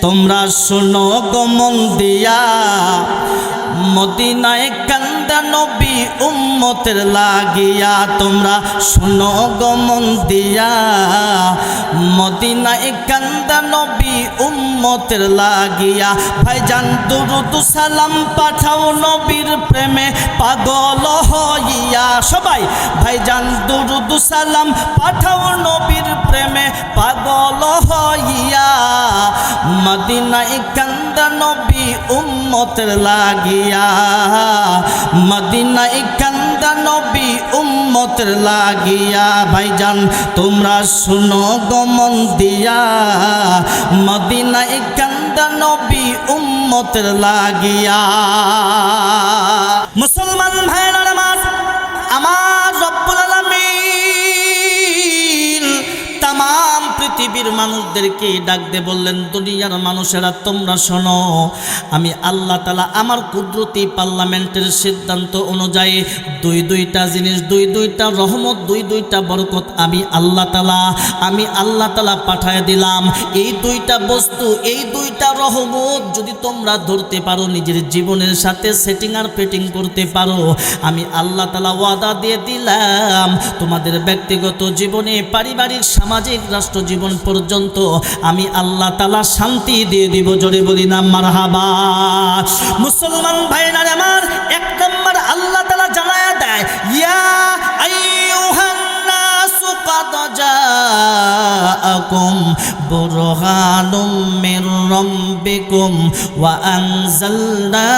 তোমরা শোনো গো মন দিয়া, মদিনায় কান্দা নবী উম্মতের লাগিয়া। তোমরা শোনো গো মন দিয়া, মদিনায় কান্দা নবী উম্মতের লাগিয়া। ভাইজান দুরুদ সালাম পাঠাও নবীর প্রেমে পাগল হইয়া। সবাই ভাইজান দুরুদ সালাম পাঠাও নবীর প্রেমে পাগল হইয়া। মদিনায় কান্দা নবী উম্মতের লাগিয়া, মদিনায় কান্দা নবী উম্মতের লাগিয়া। ভাইজান তোমরা শুনো গো মন দিয়া, মদিনায় কান্দা নবী উম্মতের লাগিয়া। মুসলমান ভাইরা আমার রব্বুল আলামিন তামাম পৃথিবীর মানুষদেরকে ডাক দিয়ে বললেন, দুনিয়ার মানুষেরা তোমরা শোনো, আমি আল্লাহ তাআলা আমার কুদরতি পার্লামেন্টের সিদ্ধান্ত অনুযায়ী দুইটা জিনিস, দুইটা রহমত, দুইটা বরকত আমি আল্লাহ তাআলা পাঠায় দিলাম। এই দুইটা বস্তু, এই দুইটা রহমত যদি তোমরা ধরতে পারো, নিজের জীবনের সাথে সেটিং আর পেটিং করতে পারো, আমি আল্লাহ তাআলা ওয়াদা দিয়ে দিলাম তোমাদের ব্যক্তিগত জীবনে, পারিবারিক, সামাজিক, রাষ্ট্র জীবন পর্যন্ত আমি আল্লাহ তাআলা শান্তি দিয়ে দিব। জোরে বলি না মারহাবা। মুসলমান ভাইরা আমার, এক নম্বর আল্লাহ তাআলা জানায়া দেয়, ইয়া আইয়ুহান নাসু কাদ জাআকুম বুরহানুম মির রাব্বিকুম ওয়া আনজালনা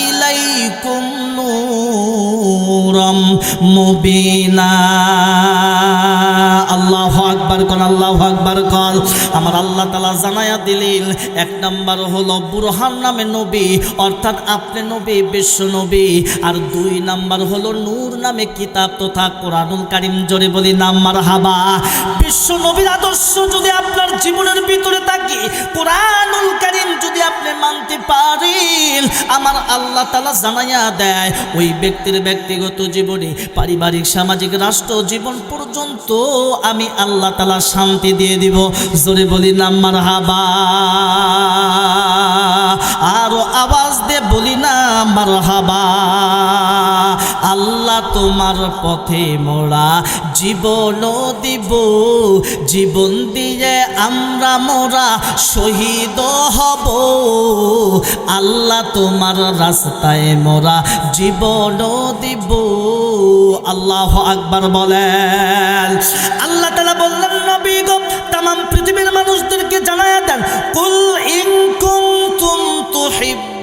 ইলাইকুম নূরাম মুবিনা। আল্লাহু আকবার কোন, আল্লাহু আকবার কল। আমার আল্লাহ তাআলা জানায়া দিলেন, এক নাম্বার হলো বুরহান নামে নবী, অর্থাৎ আপনি নবী, বিশ্ব নবী। আর দুই নাম্বার হলো নূর নামে কিতাব তথা কোরআনুল কারীম। জোরে বলি না মারহাবা। বিশ্ব নবীর আদর্শ যদি আপনার জীবনের ভিতরে থাকে, কোরআনুল কারীম যদি আপনি মানতে পারেন, আমার আল্লাহ তাআলা জানায়া দেয় ওই ব্যক্তির ব্যক্তিগত জীবনে, পারিবারিক, সামাজিক, রাষ্ট্র জীবন পর্যন্ত আমি আল্লাহ তাআলা শান্তি দিয়ে দিব। জোরে বলি না মারহাবা। আরো আওয়াজ দিয়ে বলি না মারহাবা। আল্লাহ তোমার পথে মোরা জীবন দিব, জীবন দিয়ে আমরা মোরা শহীদ হব। আল্লাহ তোমার রাস্তায় মোরা জীবন দিব। আল্লাহু আকবার বলেন। আল্লাহ তাআলা বললেন, নবী গো তামাম পৃথিবীর মানুষদেরকে জানায়া দেন, কুল ইন কুনতুম তুহিব্বুনাল্লাহ,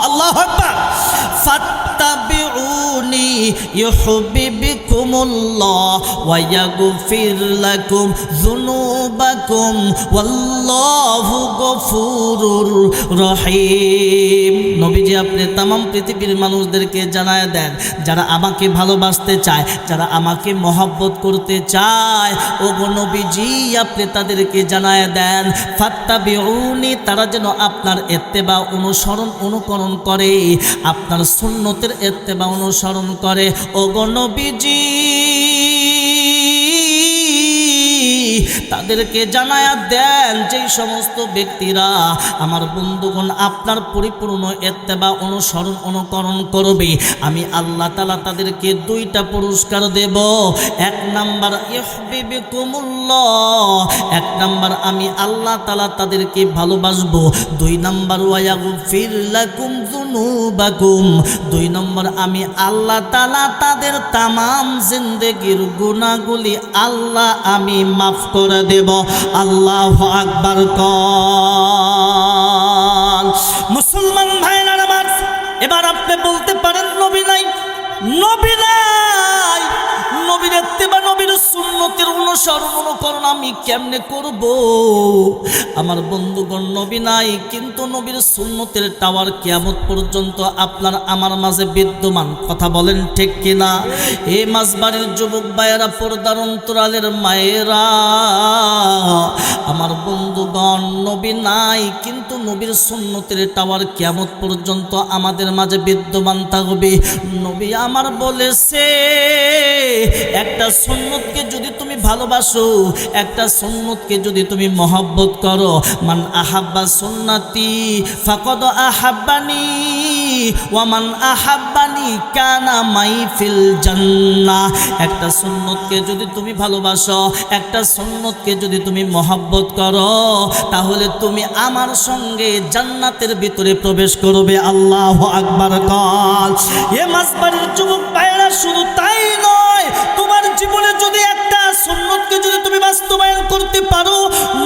আল্লাহু আকবার, ফাত্তাবিউনি ইউহিব্বুকুমুল্লাহ ওয়া ইয়াগফির লাকুম যুনুবাকুম ওয়াল্লাহু গফুরুর রহিম। নবীজি আপনি তামাম পৃথিবীর মানুষদেরকে জানায় দেন, যারা আমাকে ভালোবাসতে চায়, যারা আমাকে মহব্বত করতে চায়, ও গো নবীজি আপনি তাদেরকে জানায় দেন, ফাত্তাবিউনি, তারা যেন আপনার ইত্তেবা, অনুসরণ, অনুকরণ করে, আপনার সুন্নতের ইত্তেবা, অনুসরণ করে। ও গো নবীজি তাদেরকে জানায়া দেন, যেই সমস্ত ব্যক্তিরা আমার বন্ধুগণ আপনার পরিপূর্ণ ইত্তেবা, অনুসরণ, অনুকরণ করবে, আমি আল্লাহ তাআলা তাদেরকে দুইটা পুরস্কার দেব। এক নাম্বার ইউহিব্বুকুমুল্লাহ, এক নাম্বার আমি আল্লাহ তাআলা তাদেরকে ভালোবাসবো। দুই নাম্বার ওয়া ইয়াগফির লাকুম যুনুবাকুম, দুই নম্বর আমি আল্লাহ তাআলা তাদের তামাম জিন্দেগির গুনাহগুলি আল্লাহ আমি মাফ করে দেব। আল্লাহু আকবার কল। মুসলমান ভাইরা আমার, এবার আপনি বলতে পারেন নবী নাই, নবী নাই, নবীর ইত্তেবা, নবীর সুন্নতের অনুসরণ, অনুকরণ আমি কেমনে করব? আমার বন্ধুগণ, নবী নাই, কিন্তু নবীর সুন্নতের টাওয়ার কিয়ামত পর্যন্ত আপনার আমার মাঝে বিদ্যমান। কথা বলেন ঠিক কিনা? এই মাঝবাড়ির যুবক ভাইয়েরা, পর্দার অন্তরালের মায়েরা, আমার বন্ধুগণ, নবী নাই, কিন্তু নবীর সুন্নতের টাওয়ার কিয়ামত পর্যন্ত আমাদের মাঝে বিদ্যমান থাকবে। নবী আমার বলেছে, একটা সুন্নতকে যদি তুমি ভালোবাসো, একটা সুন্নতকে যদি তুমি মহব্বত করো, মান আহাব্বা সুন্নতি ফাকাদ আহাব্বানি ওয়া মান আহাব্বানি কানা মাই ফিল জান্নাহ। একটা সুন্নতকে যদি তুমি ভালোবাসো, একটা সুন্নতকে যদি তুমি মহব্বত করো, তাহলে তুমি আমার সঙ্গে জান্নাতের ভিতরে প্রবেশ করবে। আল্লাহু আকবার কল। এ মাসবাড়ির যুবক ভাইরা, শুধু তাই নয়, তোমার জীবনে যদি একটা সুন্নতকে যদি তুমি বাস্তবায়ন করতে পারো,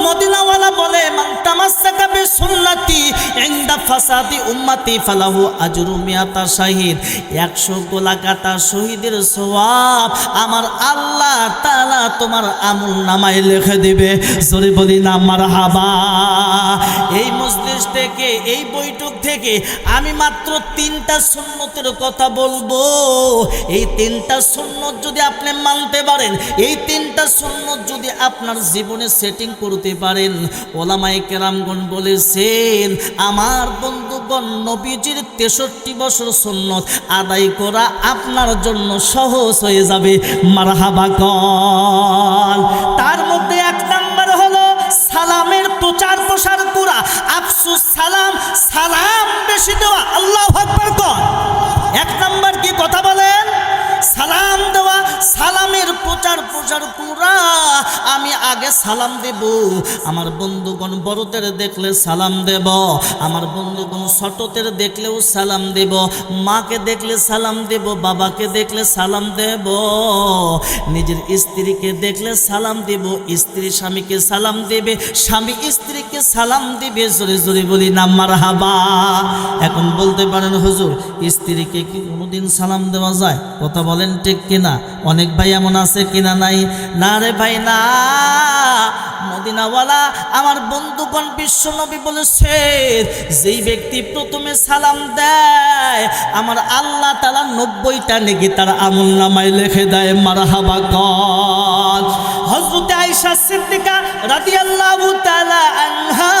মদিনাওয়ালা বলে মান তামাসসাকা বিসুন্নতি ইনদা ফাসাদি উম্মতি ফালাহু আজরু মিয়াতা শাহিদ। 100 গোলা কাটা শহীদের সওয়াব আমার আল্লাহ তাআলা তোমার আমলনামায় লিখে দিবে। জোরে বলি না মারহাবা। এই মজলিস থেকে, এই বৈঠক থেকে আমি মাত্র 3টা সুন্নতের কথা বলবো। এই 3টা সুন্নত যদি আপনি মানতে পারেন, এই 3টা সুন্নত যদি আপনার জীবনে সেটিং করতে পারেন, ওলামায়ে কেরামগণ বলেছেন আমার বন্ধুগণ নবীজির 63 বছর সুন্নত আদায় করা আপনার জন্য সহজ হয়ে যাবে। মারহাবা কল। তার মধ্যে 1 নাম্বার হলো সালামের প্রচার প্রসার করা। আফসুস সালাম, সালাম বেশি দেওয়া। আল্লাহু আকবার কল। 1 নাম্বার কি কথা বলেন? সালাম দেওয়া, সালামের প্রচার প্রসার করা। আমি আগে সালাম দেব, আমার বন্ধুগণ বড়দের দেখলে সালাম দেব, আমার বন্ধুগণ ছোটদের দেখলেও সালাম দেব, মাকে দেখলে সালাম দেব, বাবাকে দেখলে সালাম দেব, নিজের স্ত্রীকে দেখলে সালাম দেব, স্ত্রী স্বামীকে সালাম দেবে, স্বামী স্ত্রীকে সালাম দিবে। জোরে জোরে বলি না মারহাবা। এখন বলতে পারেন হুজুর, স্ত্রীকে কি কোনোদিন সালাম দেওয়া যায়? কথা বলেন ঠিক কিনা? অনেক ভাই এমন আছে কিনা? নাই না রে ভাই না। মদিনাওয়ালা আমার বন্ধুগণ বিশ্বনবী বলেছেন, যেই ব্যক্তি প্রথমে সালাম দেয় আমার আল্লাহ তাআলা 90টা নেকি তার আমলনামায় লিখে দেয়। মারহাবা কল। হযরত আয়েশা সিদ্দিকা রাদিয়াল্লাহু তাআলা আনহা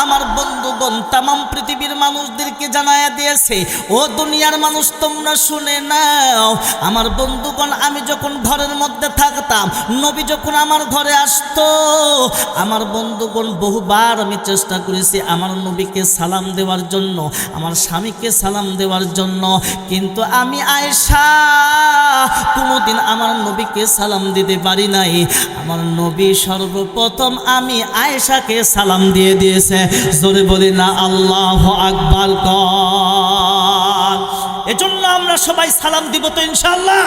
আমার বন্ধুগণ তাম পৃথিবীর মানুষদেরকে জানায়া দিয়েছে, ও দুনিয়ার মানুষ তোমরা শুনে নাও, আমার বন্ধুগণ আমি যখন ঘরের মধ্যে থাকতাম, নবী যখন আমার ঘরে আসতো, আমার বন্ধুগণ বহুবার আমি চেষ্টা করেছি আমার নবীকে সালাম দেওয়ার জন্য, আমার স্বামীকে সালাম দেওয়ার জন্য, কিন্তু আমি আয়েশা কোনোদিন আমার নবীকে সালাম দিতে পারি নাই। আমার নবী সর্বপ্রথম আমি আয়েশাকে সালাম দিয়ে দিয়েছে। জোরে বলি না আল্লাহু আকবার কল। এজন্য আমরা সবাই সালাম দিব তো ইনশাআল্লাহ।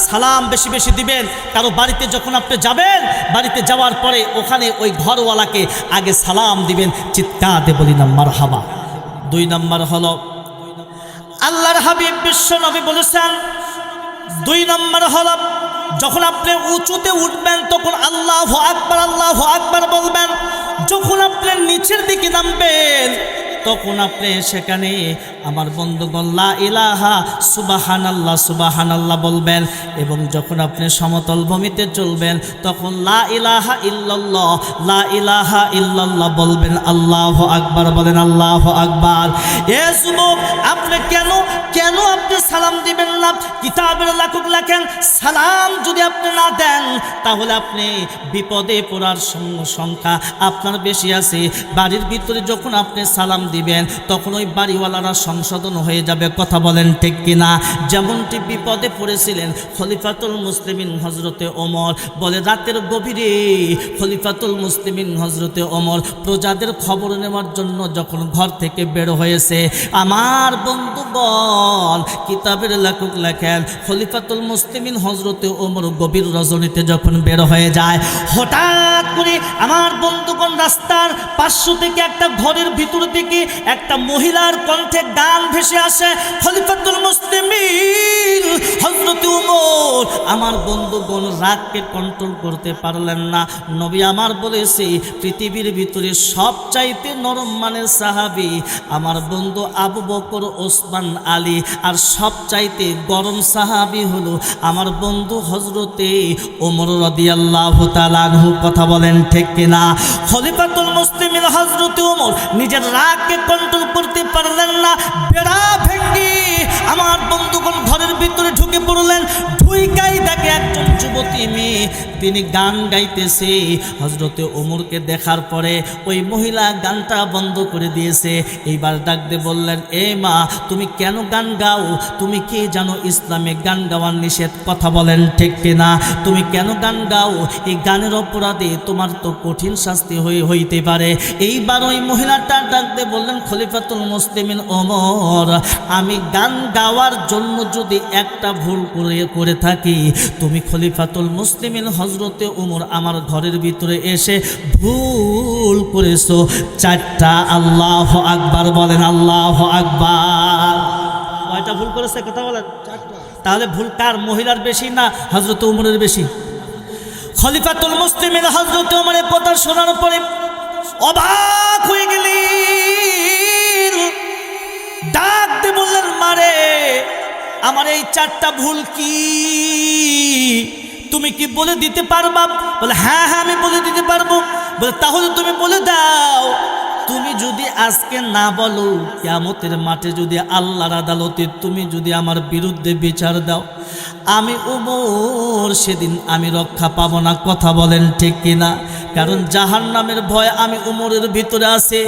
সালাম বেশি বেশি দিবেন। কারো বাড়িতে যখন আপনি যাবেন, বাড়িতে যাওয়ার পরে ওখানে ওই ঘরওয়ালাকে আগে সালাম দিবেন, চিৎকার দিয়ে বলি না মারহাবা। 2 নাম্বার হলো আল্লাহর হাবিব বিশ্ব নবী বলেছেন, 2 নাম্বার হলো যখন আপনি উঁচুতে উঠবেন তখন আল্লাহু আকবার বলবেন। যখন আপনি নিচের দিকে নামবেন তখন আপনি সেখানে আমার বন্ধুগণ লা ইলাহা সুবহানাল্লাহ সুবহানাল্লাহ বলবেন। এবং যখন আপনি সমতল ভূমিতে চলবেন তখন লা ইলাহা ইল্লাল্লাহ লা ইলাহা ইল্লাল্লাহ বলবেন। আল্লাহু আকবার বলেন, আল্লাহু আকবার। এ যুবক, আপনি কেন আপনি সালাম দিবেন না? কিতাবের লেখক লেখেন, সালাম যদি আপনি না দেন তাহলে আপনি বিপদে পড়ার সংখ্যা আপনার বেশি আছে। বাড়ির ভিতরে যখন আপনি সালাম দিবেন তখন ওই বাড়িওয়ালারা সংশোধন হয়ে যাবে। কথা বলেন ঠিক কিনা? যেমনটি বিপদে পড়েছিলেন খলিফাতুল মুসলিমিন হজরতে ওমর, বলে রাতের গভীরে খলিফাতুল মুসলিমিন হজরতে ওমর প্রজাদের খবর নেওয়ার জন্য যখন ঘর থেকে বের হয়েছে, আমার বন্ধুগণ কিতাবের লেখক লেখেন খলিফাতুল মুসলিমিন হজরতে ওমর গভীর রজনীতে যখন বের হয়ে যায়, হঠাৎ করে আমার বন্ধুগণ রাস্তার পার্শ্ব থেকে একটা ঘরের ভিতর থেকে একটা মহিলার কণ্ঠে গান ভেসে আসে। খলিফাতুল মুসলিমিন হযরত ওমর আমার বন্ধুগণ রাগকে কন্ট্রোল করতে পারলেন না। নবী আমার বলেছে পৃথিবীর ভিতরে সবচাইতে নরম মানের সাহাবী আমার বন্ধু আবু বকর, ওসমান, আলী, আর সবচাইতে গরম সাহাবী হলো আমার বন্ধু হযরতে ওমর রাদিয়াল্লাহু তাআলা আনহু। কথা বলেন ঠিক কিনা? খলিফাতুল মুসলিমিন হযরত ওমর নিজের রাগকে কন্ট্রোল করতে পারলেন না। বেড়া ভেঙ্গে আমার বন্ধুগণ ঘরের ভিতরে ঢুকে পড়লেন। ঢুইকাই দেখে একজন যুবতী মেয়ে, তিনি গান গাইতেছে। হযরতে ওমরকে দেখার পরে ওই মহিলা গানটা বন্ধ করে দিয়েছে। এইবার ডাক দিয়ে বললেন, এ মা, তুমি কেন গান গাও? তুমি কি জানো ইসলামে গান গাওয়ার নিষেধ? কথা বলেন ঠিক কিনা? তুমি কেন গান গাও? এই গানের অপরাধে তোমার তো কঠিন শাস্তি হইতে পারে। এইবার ওই মহিলাটা ডাক দিয়ে বললেন, খলিফাতুল মুসলিমিন ওমর, আমি গান গাওয়ার জন্য যদি একটা ভুল করে থাকি, তুমি খলিফাতুল মুসলিমিন হযরতে ওমর আমার ঘরের ভিতরে এসে ভুল করেছো 4টা। আল্লাহু আকবার বলেন, আল্লাহু আকবার। কয়টা ভুল করেছে কথা বলেন? 4টা। তাহলে ভুল কার? মহিলার বেশি না হযরতে ওমরের বেশি? খলিফাতুল মুসলিমিন হযরতে ওমরের কথা শোনার পরে অবাক হয়ে গেলেন। ডাক দিয়ে বললেন, মারে, আমার এই 4টা ভুল কি তুমি কি বলে দিতে পারবা? বলে, হ্যাঁ হ্যাঁ আমি বলে দিতে পারবো। বলে, তাহলে তুমি বলে দাও। তুমি যদি আজকে না বলো, কিয়ামতের মাঠে যদি আল্লাহর আদালতে তুমি যদি আমার বিরুদ্ধে বিচার দাও, আমি ওমর সেদিন আমি রক্ষা পাবো না। কথা বলেন ঠিক কিনা? কারণ জাহান্নামের ভয় আমি ওমরের ভিতরে আছে।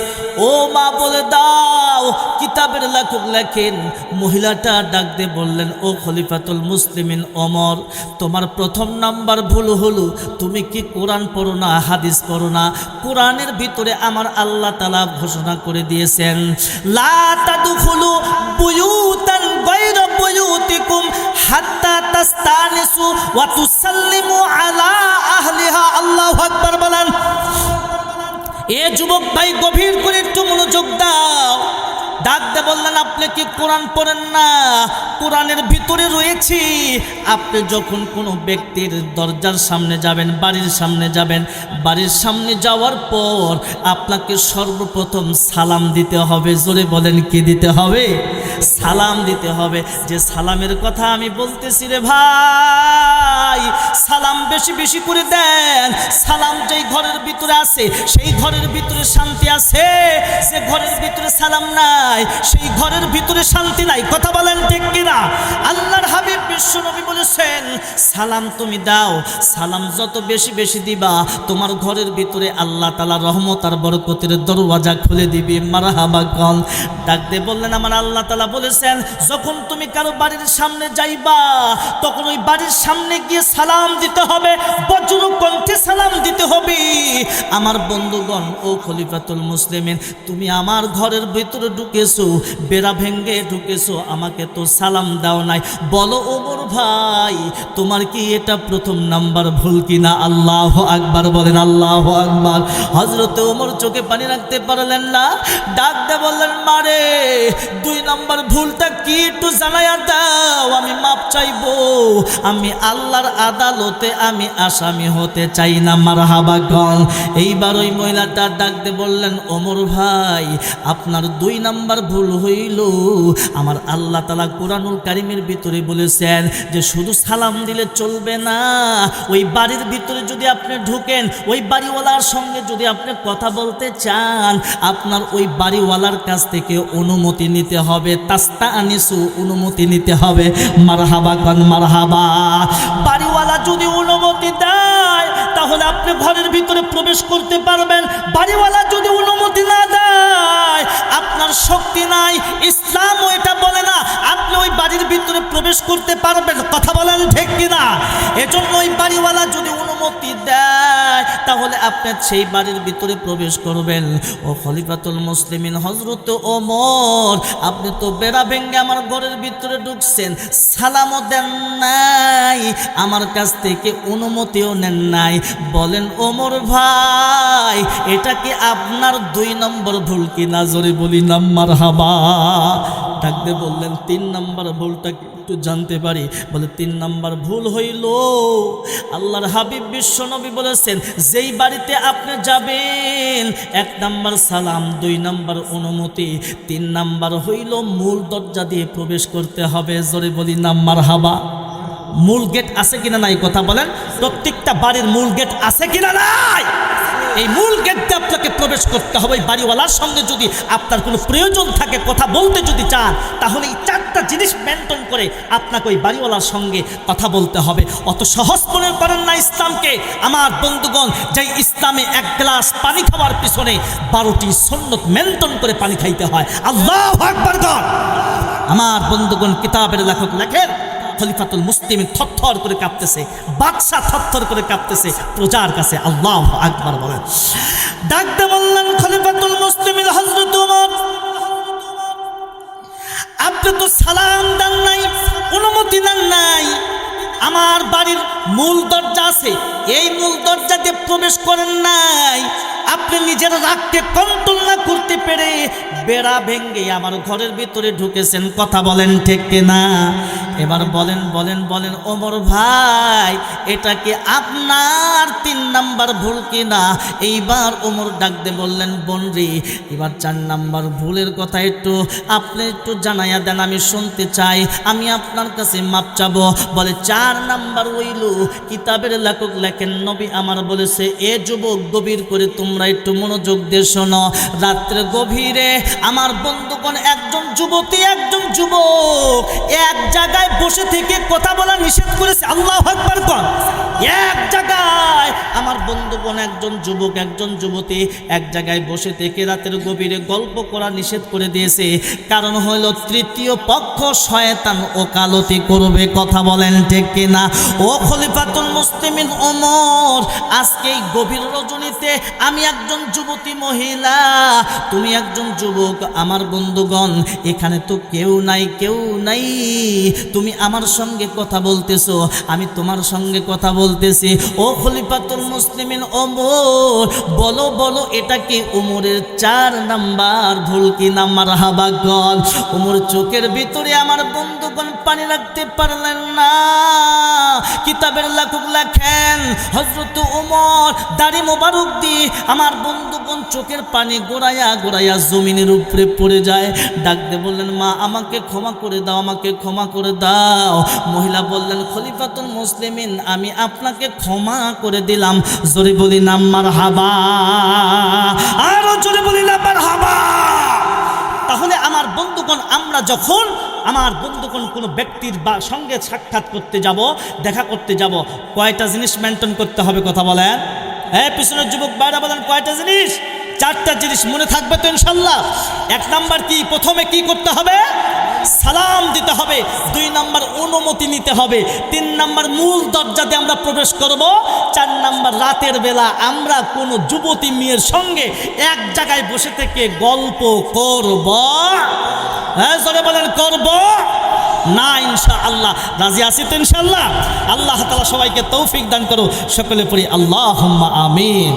ও মা, বলে দাও। কিতাবের লেখক লেখেন, মহিলাটা ডাক দিয়ে বললেন, ও খলিফাতুল মুসলিমিন ওমর, তোমার প্রথম নাম্বার ভুল হলো তুমি কি কোরআন পড়ো না, হাদিস পড়ো না। কোরআনের ভিতরে আমার আল্লাহ তাআলা ঘোষণা করে দিয়েছেন, লা তাদখুলু বুয়ুতান গায়রা বুয়ুতিকুম হাত্তা তাস্তানিসু ওয়া তুসাল্লিমু আলা আহলিহা। আল্লাহু আকবার বলেন। এ যুবক ভাই, গভীর করে একটু মনোযোগ দাও। ডাক দিয়ে বললেন, আপনি কি কোরআন পড়েন না? কোরআনের ভিতরে রয়েছে, আপনি যখন কোনো ব্যক্তির দরজার সামনে যাবেন, বাড়ির সামনে যাবেন, বাড়ির সামনে যাওয়ার পর আপনাকে সর্বপ্রথম সালাম দিতে হবে। জোরে বলেন, কি দিতে হবে? সালাম দিতে হবে। যে সালামের কথা আমি বলতেছি রে ভাই, সালাম বেশি বেশি করে দেন। সালাম যেই ঘরের ভিতরে আছে সেই ঘরের ভিতরে শান্তি আছে, যে ঘরের ভিতরে সালাম নাই সেই ঘরের ভিতরে শান্তি নাই। কথা বলেন ঠিক কিনা? আল্লাহর হাবিব বিশ্বনবী বলেছেন, সালাম তুমি দাও, সালাম যত বেশি বেশি দিবা, তোমার ঘরের ভিতরে আল্লাহ তাআলা রহমত আর বরকতের দরওয়াজা খুলে দিবে। মারহাবা কল। ডাক দিয়ে বললেন, আমার আল্লাহ তাআলা বলেছেন, যখন তুমি কারো বাড়ির সামনে যাইবা, তখন ওই বাড়ির সামনে গিয়ে সালাম দিতে হবে, বজ্র কণ্ঠে সালাম দিতে হবে। আমার বন্ধুগণ, ও খলিফাতুল মুসলিমিন, তুমি আমার ঘরের ভিতরে ঢুকেছো, বেড়া ভেঙ্গে ঢুকেছো, আমাকে তো সালাম দাও নাই। বলো ওমর ভাই, তোমার কি এটা প্রথম নাম্বার ভুল কিনা? আল্লাহু আকবার বলেন, আল্লাহু আকবার। হযরতে ওমর চোখে পানি রাখতে পারলেন না। ডাক দিয়ে বললেন, মারে, 2 নাম্বার ভুলটা কি একটু জানাইয়া দাও, আমি মাপ চাইবো। আমি আল্লাহর আদালতে আমি আসামি হতে চাই না। মারহাবা কল। এইবার ওই মহিলাটা ডাক দিয়ে বললেন, ওমর ভাই, আপনার 2 নাম্বার ভুল হইল। আমার আল্লাহ তাআলা কোরআনুল কারীমের ভিতরে বলেছেন যে শুধু সালাম দিলে চলবে না, ওই বাড়ির ভিতরে যদি আপনি ঢুকেন, ওই বাড়িওয়ালার সঙ্গে যদি আপনি কথা বলতে চান, আপনার ওই বাড়িওয়ালার কাছ থেকে অনুমতি নিতে হবে। তাস্তানিসু, অনুমতি নিতে হবে। মারহাবা কান, মারহাবা। বাড়িওয়ালা যদি অনুমতি দেয় তাহলে আপনি ঘরের ভিতরে প্রবেশ করতে পারবেন। বাড়িওয়ালা যদি অনুমতি না দেয়, আপনার শক্তি নাই, ইসলামও এটা বলে না আপনি ওই বাড়ির ভিতরে প্রবেশ করতে পারবেন। কথা বলেন ঠিক কিনা? এজন্য ওই বাড়িওয়ালা যদি অনুমতি দেয় তাহলে আপনি সেই বাড়ির ভিতরে প্রবেশ করবেন। ও খলিফাতুল মুসলিমিন হযরত ওমর, আপনি তো বেড়া ভেঙ্গে আমার ঘরের ভিতরে ঢুকছেন, সালামও দেন নাই, আমার কাছ থেকে অনুমতিও নেন নাই। বলেন ওমর ভাই, এটা কি আপনার 2 নম্বর ভুল কিনা? জোরে বলি না মারহাবা। ডাকতে বললেন, 3 নম্বর ভুলটা একটু জানতে পারি? বলে, 3 নম্বর ভুল হইল, আল্লাহর হাবিব বিশ্বনবী বলেছেন, যেই বাড়িতে আপনি যাবেন 1 নম্বর সালাম, 2 নম্বর অনুমতি, 3 নম্বর হইল মূল দরজা দিয়ে প্রবেশ করতে হবে। জোরে বলি না মারহাবা। মূল গেট আছে কিনা নাই? কথা বলেন। প্রত্যেকটা বাড়ির মূল গেট আছে কিনা নাই? এই মূল গেটে আপনাকে প্রবেশ করতে হবে। বাড়িওয়ালার সঙ্গে যদি আপনার কোনো প্রয়োজন থাকে, কথা বলতে যদি চান, তাহলে এই 4টা জিনিস মেনটেন করে আপনাকে ওই বাড়িওয়ালার সঙ্গে কথা বলতে হবে। অত সহজ মনে করেন না ইসলামকে। আমার বন্ধুগণ, যে ইসলামে এক গ্লাস পানি খাওয়ার পিছনে 12টি সুন্নত মেনটেন করে পানি খাইতে হয়। আল্লাহু আকবার। আমার বন্ধুগণ, কিতাবের লেখক লেখেন খলিফাতুল মুসলিমিন থরথর করে কাঁপতেছে, বাদশা থরথর করে কাঁপতেছে প্রজার কাছে। আল্লাহু আকবার বলেন। ডাকতে বললেন খলিফাতুল মুসলিমিন হযরত ওমর, আপনি তো সালাম দেন নাই, অনুমতি দেন নাই। আমার বাড়ির মূল দরজা আছে, এই মূল দরজা দিয়ে প্রবেশ করেন নাই। আপনি নিজের রাগকে কন্ট্রোল না করতে পেরে বেড়া ভেঙ্গে আমার ঘরের ভিতরে ঢুকেছেন। কথা বলেন ঠিক কিনা? এবার বলেন বলেন বলেন ওমর ভাই, এটা কি আপনার 3 নাম্বার ভুল কিনা? এইবার ওমর ডাক দিয়ে বললেন, বোনরি, এবার 4 নাম্বার ভুলের কথা আপনি একটু জানাইয়া দেন, আমি শুনতে চাই, আমি আপনার কাছে মাপ চাবো। বলে 4 নাম্বার হইল, কিতাবের লেখক লেখেন নবী আমার বলেছে, এ যুবক গভীর করে তোমরা একটু মনোযোগ দিয়ে শোনো। রাত্রে গভীরে আমার বন্ধুগণ একজন যুবতী একজন যুবক এক জায়গায় বসে থেকে কথা বলা নিষেধ করেছে। আল্লাহু আকবার কোন। এক জায়গায় আমার বন্ধুগণ একজন যুবক একজন যুবতী এক জায়গায় বসে থেকে রাতের গভীরে গল্প করা নিষেধ করে দিয়েছে। কারণ হলো তৃতীয় পক্ষ শয়তান ওকালতি করবে। কথা বলেন ঠিক কিনা? ও খলিফাতুল মুসলিমিন ওমর, আজকে এই গভীর রজনীতে আমি একজন যুবতী মহিলা, তুমি একজন যুবক। আমার বন্ধুগণ, এখানে তো কেউ নাই কেউ নাই, তুমি আমার সঙ্গে কথা বলতেছো, আমি তোমার সঙ্গে কথা বলতেছি। ও খলিফাতুল মুসলিমিন ওমর, বলো বলো এটা কি ওমরের 4 নাম্বার ভুল কিনা? মারহাবা গল। ওমর চোখের ভিতরে আমার বন্ধুগণ পানি রাখতে পারলেন না। কিতাবের লেখক লেখেন হযরত ওমর দাড়ি মোবারক দিয়ে আমার বন্ধুগণ চোখের পানি গোড়াইয়া গোড়াইয়া জমিনের উপরে পড়ে যায়। ডাকতে বললেন, মা আমাকে ক্ষমা করে দাও, আমাকে ক্ষমা করে দাও। মহিলা বললেন, খলিফাতুল মুসলিমিন আমি আপনাকে ক্ষমা করে দিলাম। জোরে বলি না মারহাবা, আরো জোরে বলি না মারহাবা। তাহলে আমার বন্ধুগণ, আমরা যখন আমার বন্ধুগণ কোনো ব্যক্তির বা সঙ্গে সাক্ষাৎ করতে যাব, দেখা করতে যাব, কয়টা জিনিস মেনটেন করতে হবে? কথা বলেন। হ্যাঁ, পিছনের যুবক বাইরে বলেন কয়টা জিনিস? 4টা জিনিস মনে থাকবে তো ইনশাল্লাহ। 1 নাম্বার কি? প্রথমে কি করতে হবে? সালাম দিতে হবে। 2 নাম্বার অনুমতি নিতে হবে। 3 নাম্বার মূল দরজাতে আমরা প্রবেশ করব। 4 নাম্বার রাতের বেলা আমরা কোনো যুবতী মেয়ের সঙ্গে এক জায়গায় বসে থেকে গল্প করব। হ্যাঁ জোরে বলেন, করব না ইনশাআল্লাহ। রাজি আছি তো ইনশাআল্লাহ? আল্লাহ তাআলা সবাইকে তৌফিক দান করো। সকলে পড়ি আল্লাহুম্মা আমিন।